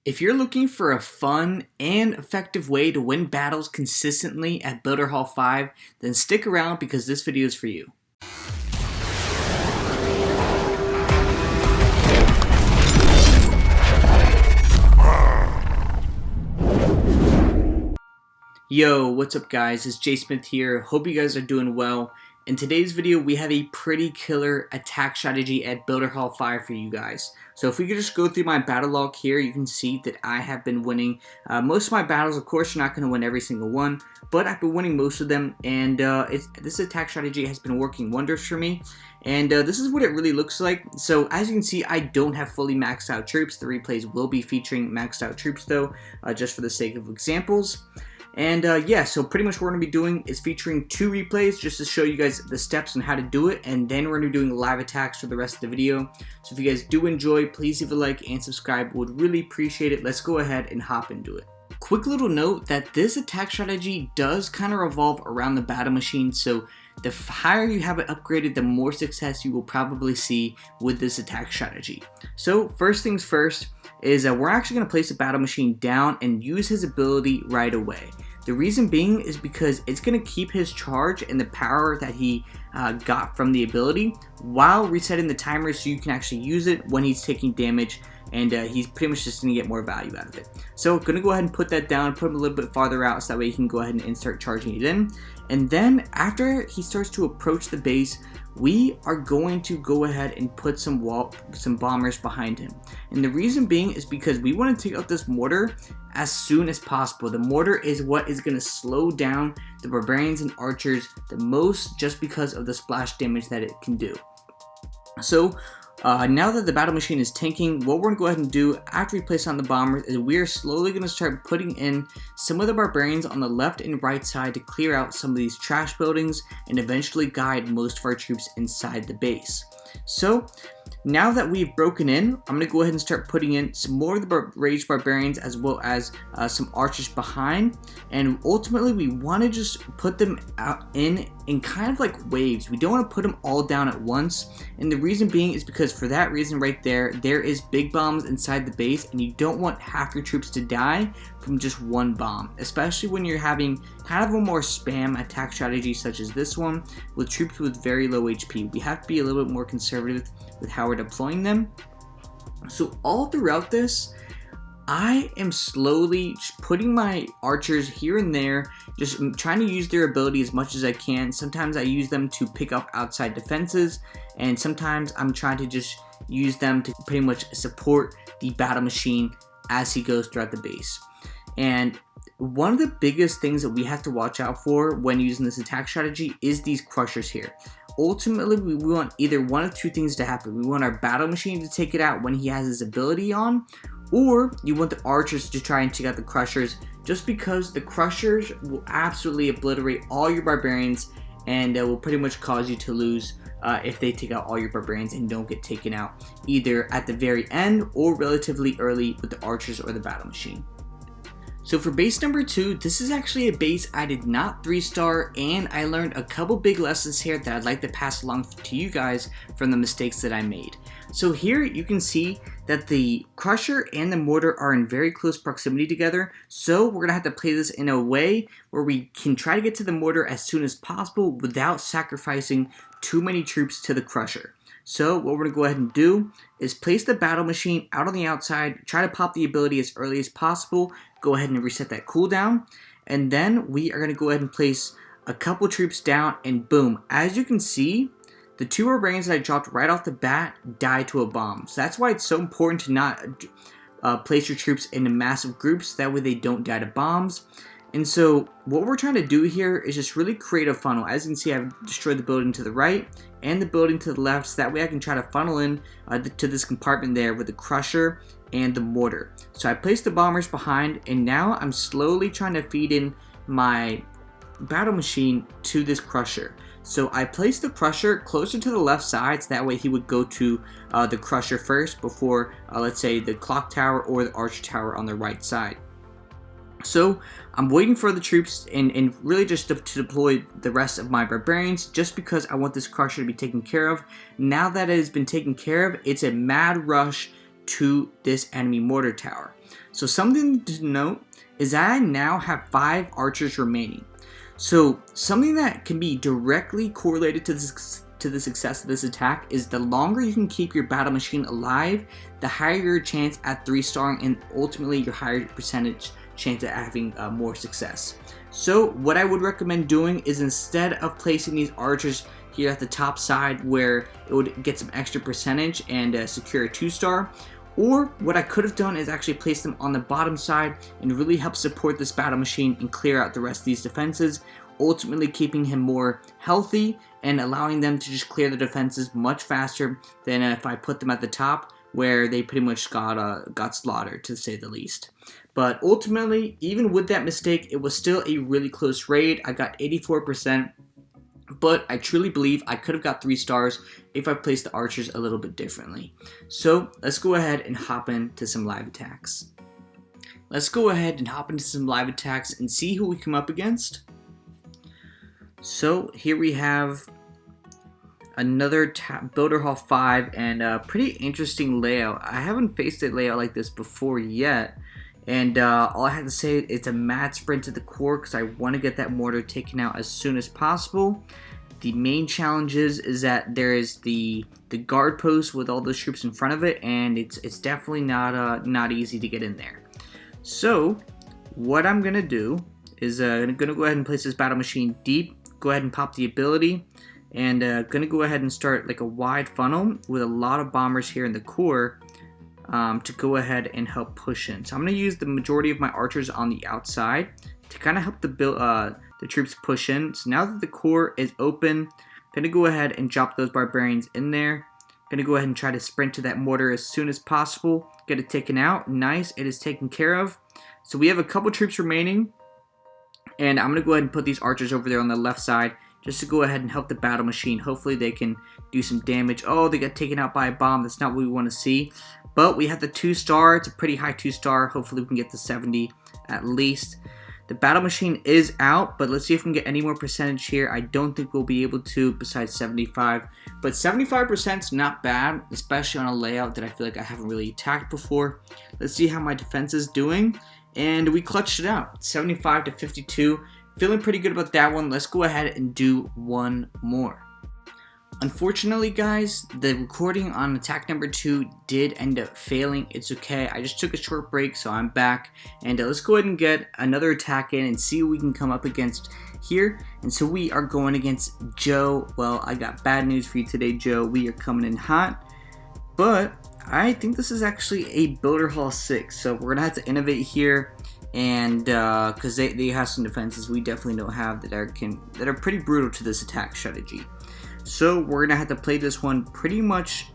If you're looking for a fun and effective way to win battles consistently at Builder Hall 5, then stick around because this video is for you. Yo, what's up guys? It's Jay Smith here. Hope you guys are doing well. In today's video, we have a pretty killer attack strategy at Builder Hall 5 for you guys. So if we could just go through my battle log here, you can see that I have been winning most of my battles. Of course, you're not going to win every single one, but I've been winning most of them, and this attack strategy has been working wonders for me. And this is what it really looks like. So as you can see, I don't have fully maxed out troops. The replays will be featuring maxed out troops though, just for the sake of examples. And yeah, so pretty much what we're going to be doing is featuring 2 replays just to show you guys the steps on how to do it, and then we're going to be doing live attacks for the rest of the video. So if you guys do enjoy, please leave a like and subscribe. Would really appreciate it. Let's go ahead and hop into it. Quick little note that this attack strategy does kind of revolve around the battle machine, so the higher you have it upgraded, the more success you will probably see with this attack strategy. So first things first is that we're actually going to place the battle machine down and use his ability right away. The reason being is because it's going to keep his charge and the power that he got from the ability while resetting the timer, so you can actually use it when he's taking damage, and he's pretty much just going to get more value out of it. So I'm going to go ahead and put that down, put him a little bit farther out, so that way he can go ahead and start charging it in. And then after he starts to approach the base, we are going to go ahead and put some bombers behind him. And the reason being is because we want to take out this mortar as soon as possible. The mortar is what is going to slow down the barbarians and archers the most, just because of the splash damage that it can do. So now that the battle machine is tanking, what we're going to go ahead and do after we place on the bombers is we are slowly going to start putting in some of the barbarians on the left and right side to clear out some of these trash buildings and eventually guide most of our troops inside the base. So now that we've broken in, I'm going to go ahead and start putting in some more of the raged barbarians as well as some archers behind, and ultimately we want to just put them out in kind of like waves. We don't want to put them all down at once, and the reason being is because for that reason right there is big bombs inside the base, and you don't want half your troops to die from just one bomb, especially when you're having kind of a more spam attack strategy such as this one with troops with very low HP. We have to be a little bit more conservative with how we're deploying them. So all throughout this, I am slowly putting my archers here and there, just trying to use their ability as much as I can. Sometimes I use them to pick up outside defenses, and sometimes I'm trying to just use them to pretty much support the battle machine as he goes throughout the base. And one of the biggest things that we have to watch out for when using this attack strategy is these crushers here. Ultimately, we want either one of 2 things to happen. We want our battle machine to take it out when he has his ability on, or you want the archers to try and take out the crushers, just because the crushers will absolutely obliterate all your barbarians, and will pretty much cause you to lose if they take out all your barbarians and don't get taken out either at the very end or relatively early with the archers or the battle machine. So for base number 2, this is actually a base I did not 3-star, and I learned a couple big lessons here that I'd like to pass along to you guys from the mistakes that I made. So here you can see that the crusher and the mortar are in very close proximity together, so we're going to have to play this in a way where we can try to get to the mortar as soon as possible without sacrificing too many troops to the crusher. So what we're going to go ahead and do is place the battle machine out on the outside, try to pop the ability as early as possible, go ahead and reset that cooldown, and then we are going to go ahead and place a couple troops down, and boom, as you can see, the 2 barbarians that I dropped right off the bat died to a bomb. So that's why it's so important to not place your troops into massive groups, that way they don't die to bombs. And so what we're trying to do here is just really create a funnel. As you can see, I've destroyed the building to the right and the building to the left, so that way I can try to funnel in to this compartment there with the crusher and the mortar. So I placed the bombers behind, and now I'm slowly trying to feed in my battle machine to this crusher. So I placed the crusher closer to the left side, so that way he would go to the crusher first before, let's say, the clock tower or the archer tower on the right side. So I'm waiting for the troops and really just to deploy the rest of my barbarians, just because I want this crusher to be taken care of. Now that it has been taken care of, it's a mad rush to this enemy mortar tower. So something to note is that I now have 5 archers remaining. So something that can be directly correlated to the success of this attack is the longer you can keep your battle machine alive, the higher your chance at 3-starring and ultimately your higher percentage chance at having more success. So what I would recommend doing is, instead of placing these archers here at the top side where it would get some extra percentage and secure a 2-star, or what I could have done is actually place them on the bottom side and really help support this battle machine and clear out the rest of these defenses, ultimately keeping him more healthy and allowing them to just clear the defenses much faster than if I put them at the top, where they pretty much got slaughtered, to say the least. But ultimately, even with that mistake, it was still a really close raid. I got 84%. But I truly believe I could have got 3 stars if I placed the archers a little bit differently. So let's go ahead and hop into some live attacks. Let's go ahead and hop into some live attacks and see who we come up against. So here we have another Builder Hall 5 and a pretty interesting layout. I haven't faced a layout like this before yet. And all I have to say, it's a mad sprint to the core because I want to get that mortar taken out as soon as possible. The main challenge is that there is the guard post with all those troops in front of it, and it's definitely not easy to get in there. So what I'm gonna do is I'm gonna go ahead and place this battle machine deep. Go ahead and pop the ability, and gonna go ahead and start like a wide funnel with a lot of bombers here in the core. To go ahead and help push in. So I'm going to use the majority of my archers on the outside to kind of help the troops push in. So now that the core is open, I'm going to go ahead and drop those barbarians in there. I'm going to go ahead and try to sprint to that mortar as soon as possible. Get it taken out. Nice. It is taken care of. So we have a couple troops remaining. And I'm going to go ahead and put these archers over there on the left side just to go ahead and help the battle machine. Hopefully they can do some damage. Oh, they got taken out by a bomb. That's not what we want to see. But we have the 2-star. It's a pretty high 2-star. Hopefully we can get the 70 at least. The battle machine is out, but let's see if we can get any more percentage here. I don't think we'll be able to, besides 75. But 75% is not bad, especially on a layout that I feel like I haven't really attacked before. Let's see how my defense is doing. And we clutched it out. 75 to 52. Feeling pretty good about that one. Let's go ahead and do one more. Unfortunately, guys, the recording on attack number 2 did end up failing. It's okay. I just took a short break, so I'm back. And let's go ahead and get another attack in and see what we can come up against here. And so we are going against Joe. Well, I got bad news for you today, Joe. We are coming in hot. But I think this is actually a Builder Hall 6. So we're going to have to innovate here. And because they have some defenses we definitely don't have that are pretty brutal to this attack strategy. So we're gonna have to play this one pretty much,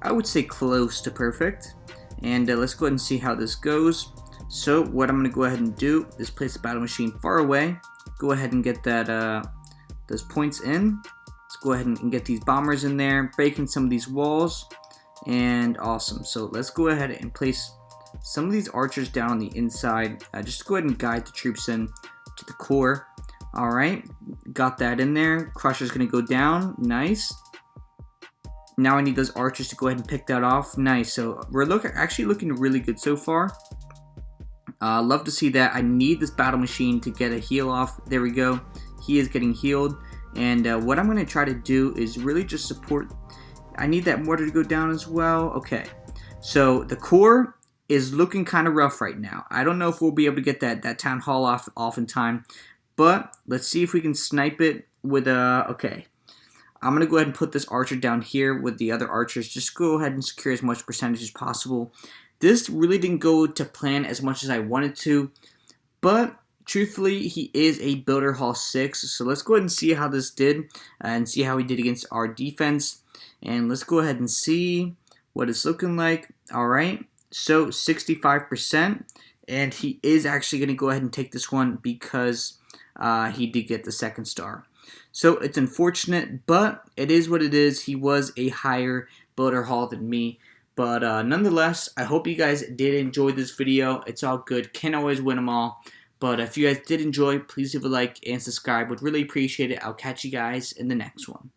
I would say, close to perfect. And let's go ahead and see how this goes. So what I'm gonna go ahead and do is place the battle machine far away. Go ahead and get that those points in. Let's go ahead and get these bombers in there, breaking some of these walls, and awesome. So let's go ahead and place some of these archers down on the inside. Just go ahead and guide the troops in to the core. Alright, got that in there. Crusher's gonna go down. Nice. Now I need those archers to go ahead and pick that off. Nice. So we're actually looking really good so far. Love to see that. I need this battle machine to get a heal off. There we go. He is getting healed. And what I'm gonna try to do is really just support. I need that mortar to go down as well. Okay. So the core is looking kind of rough right now. I don't know if we'll be able to get that town hall off in time. But let's see if we can snipe it with okay. I'm going to go ahead and put this archer down here with the other archers. Just go ahead and secure as much percentage as possible. This really didn't go to plan as much as I wanted to. But truthfully, he is a Builder Hall 6. So let's go ahead and see how this did. And see how he did against our defense. And let's go ahead and see what it's looking like. Alright. So 65%. And he is actually going to go ahead and take this one because he did get the 2nd star. So it's unfortunate, but it is what it is. He was a higher Builder Hall than me. But nonetheless, I hope you guys did enjoy this video. It's all good. Can't always win them all. But if you guys did enjoy, please leave a like and subscribe. Would really appreciate it. I'll catch you guys in the next one.